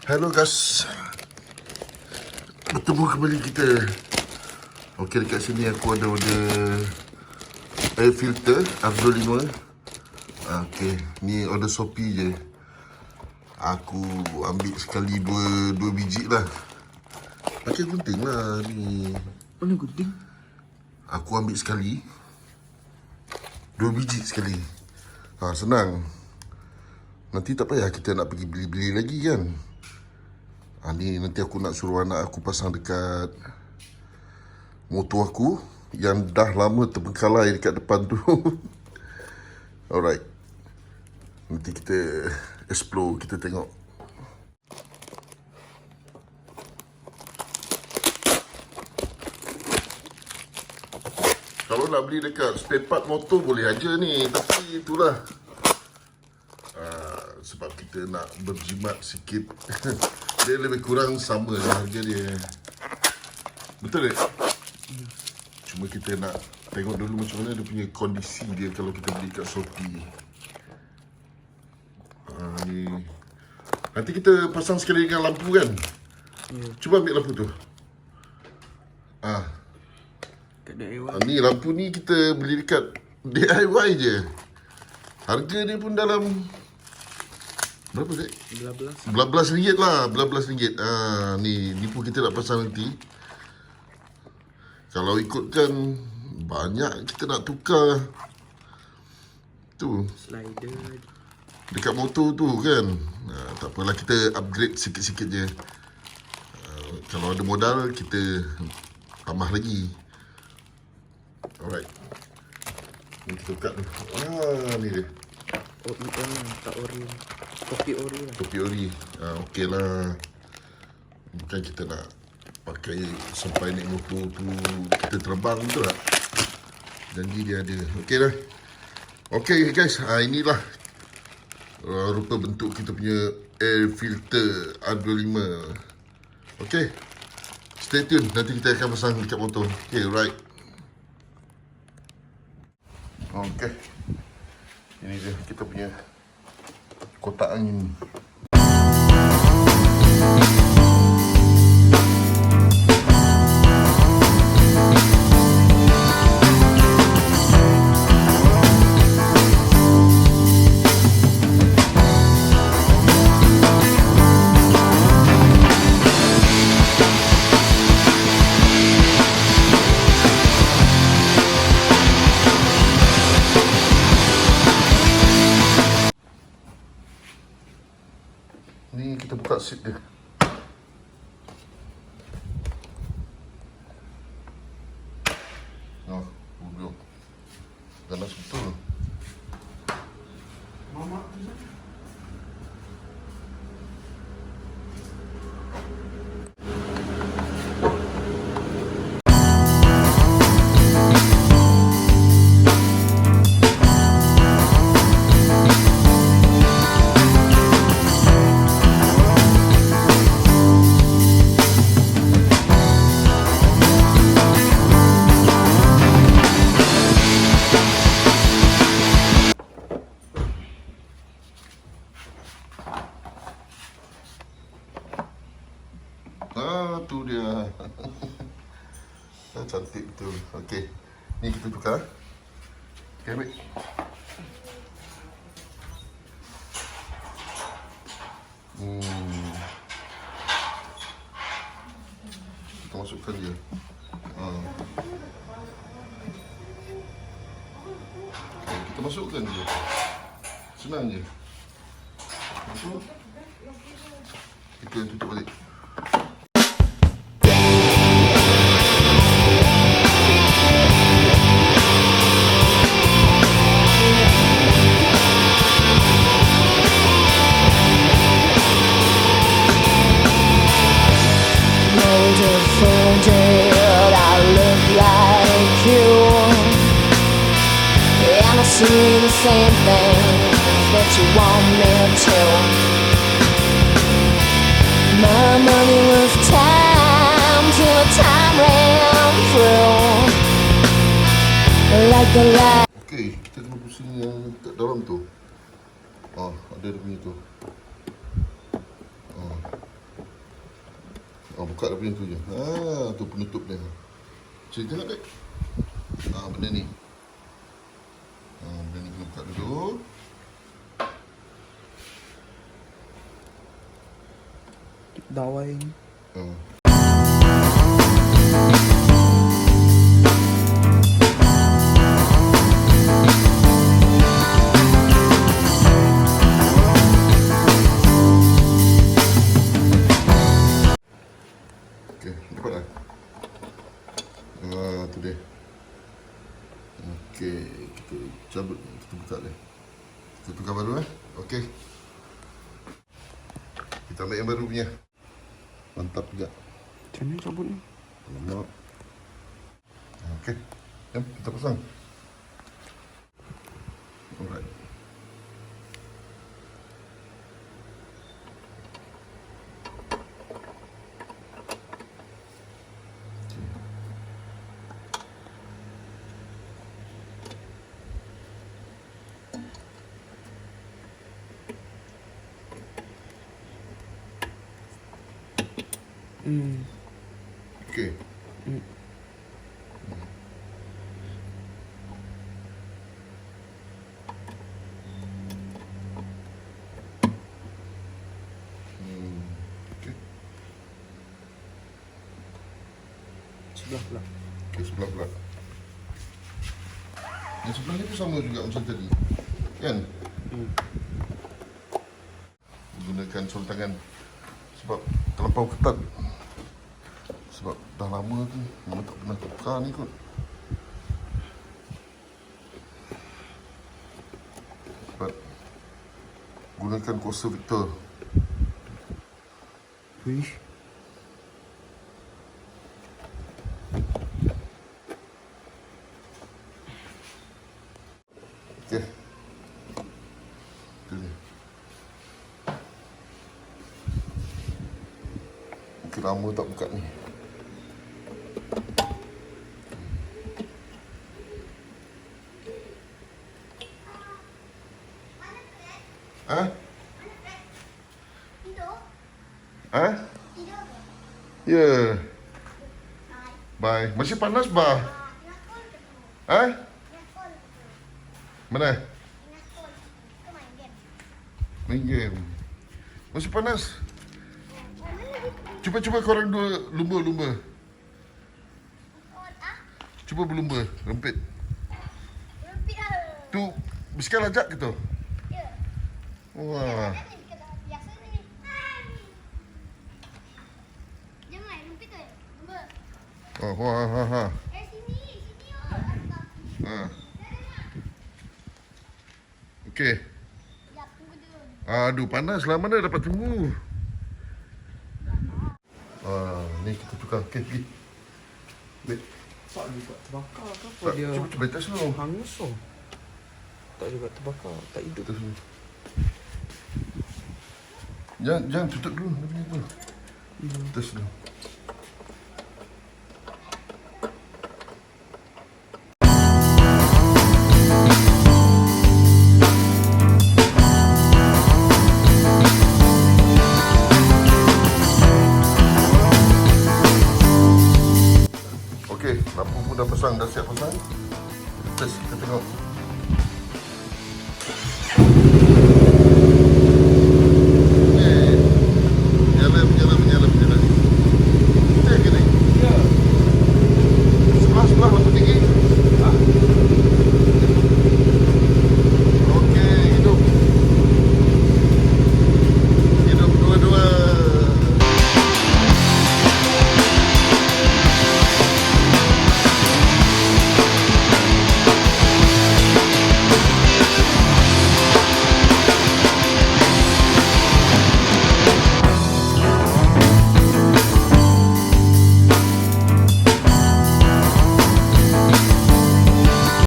Hello guys, bertemu kembali kita. Okey, dekat sini aku ada air filter R25. Okey, ni order Shopee je. Aku ambil sekali dua biji lah. Pakai gunting lah ni. Mana gunting? Aku ambil sekali 2 biji sekali. Senang. Nanti tak payah kita nak pergi beli-beli lagi kan. Ni nanti aku nak suruh anak aku pasang dekat motor aku yang dah lama terbengkalai dekat depan tu. Alright. Nanti kita explore, kita tengok. Kalau nak beli dekat spare part motor boleh aja ni, tapi itulah. Sebab kita nak berjimat sikit. Dia lebih kurang sama lah harga dia. Betul tak? Cuma kita nak tengok dulu macam mana dia punya kondisi dia kalau kita beli kat Shopee. Ni. Nanti kita pasang sekali dengan lampu kan? Cuba ambil lampu tu. Ni lampu ni kita beli dekat DIY je. Harga dia pun dalam berapa sih? RM12 lah, RM12. Ni pun kita nak pasang nanti. Kalau ikutkan banyak kita nak tukar tu slider dekat motor tu kan. Tak apalah, kita upgrade sikit-sikit je. Kalau ada modal kita tambah lagi. Alright. Ni kita buka tu. Ni dia. tak ori. Kopi ori lah. Kopi ori. Okey lah. Bukan kita nak pakai sampai naik motor tu kita terbang, betul tak? Janji dia ada. Okey dah. Okey guys, inilah rupa bentuk kita punya air filter R25. Okey. Stay tune, nanti kita akan pasang dekat motor. Okey, right. Okey. Ini dia kita punya kotak angin. Ni kita buka seat dia. Belum. Ganas betul. Tu dia. Cantik betul. Okey. Ni kita tukar. Okey, baik. Kita masukkan dia. Okay, kita masukkan dia. Senang je. Masuk. Kita tutup balik. See the same things that you want me to. My money was time till the time ran through. Like the light. Okey, kita kena pusing yang kat dalam tu. Ada dia punya tu. buka dah punya tu je. Tu penutup dia. Cik, tengok dek. Benda ni. Benda ni kena buka dulu. Dawai ni. Ah. Okey, dapat dah. Tu dia. Okey, kita cabut, kita buka dia. Kita tukar baru Okey. Kita ambil yang baru punya. Mantap juga. Macam mana cabut ni? Alamak. Okey. Jom, kita pasang. Alright. Okey. Okey. Sebelah pula. Okey, sebelah pula. Yang sebelah ni pun sama juga macam tadi. Kan? Gunakan sol tangan. Sebab terlampau ketat. Sebab dah lama tu memang tak pernah tukar ni kot. Sebab gunakan kuasa Victor. Wih. Okey. Itu dia. Mungkin lama tak buka ni. Ha? Ha? Ya. Bye. Masih panas bah? Ha? Mana? Main game. Masih panas. Cuba korang dua lumba. Cuba berlumba, rempit. Tu, bisikal ajak gitu. Wah. Oh, wah. Okey. Aduh, panas lah. Mana dapat tunggu? Ni kita tukar. Okey, pergi. Ambil. Tak juga terbakar ke apa Tak, dia? cuba tes dulu. Hangus tu. Tak juga terbakar. Tak hidup. Tes dulu. Jangan tutup dulu. Dia punya tu. Tes dulu. Okey, lampu pun dah pasang, dah siap pasang. Kita test, kita tengok.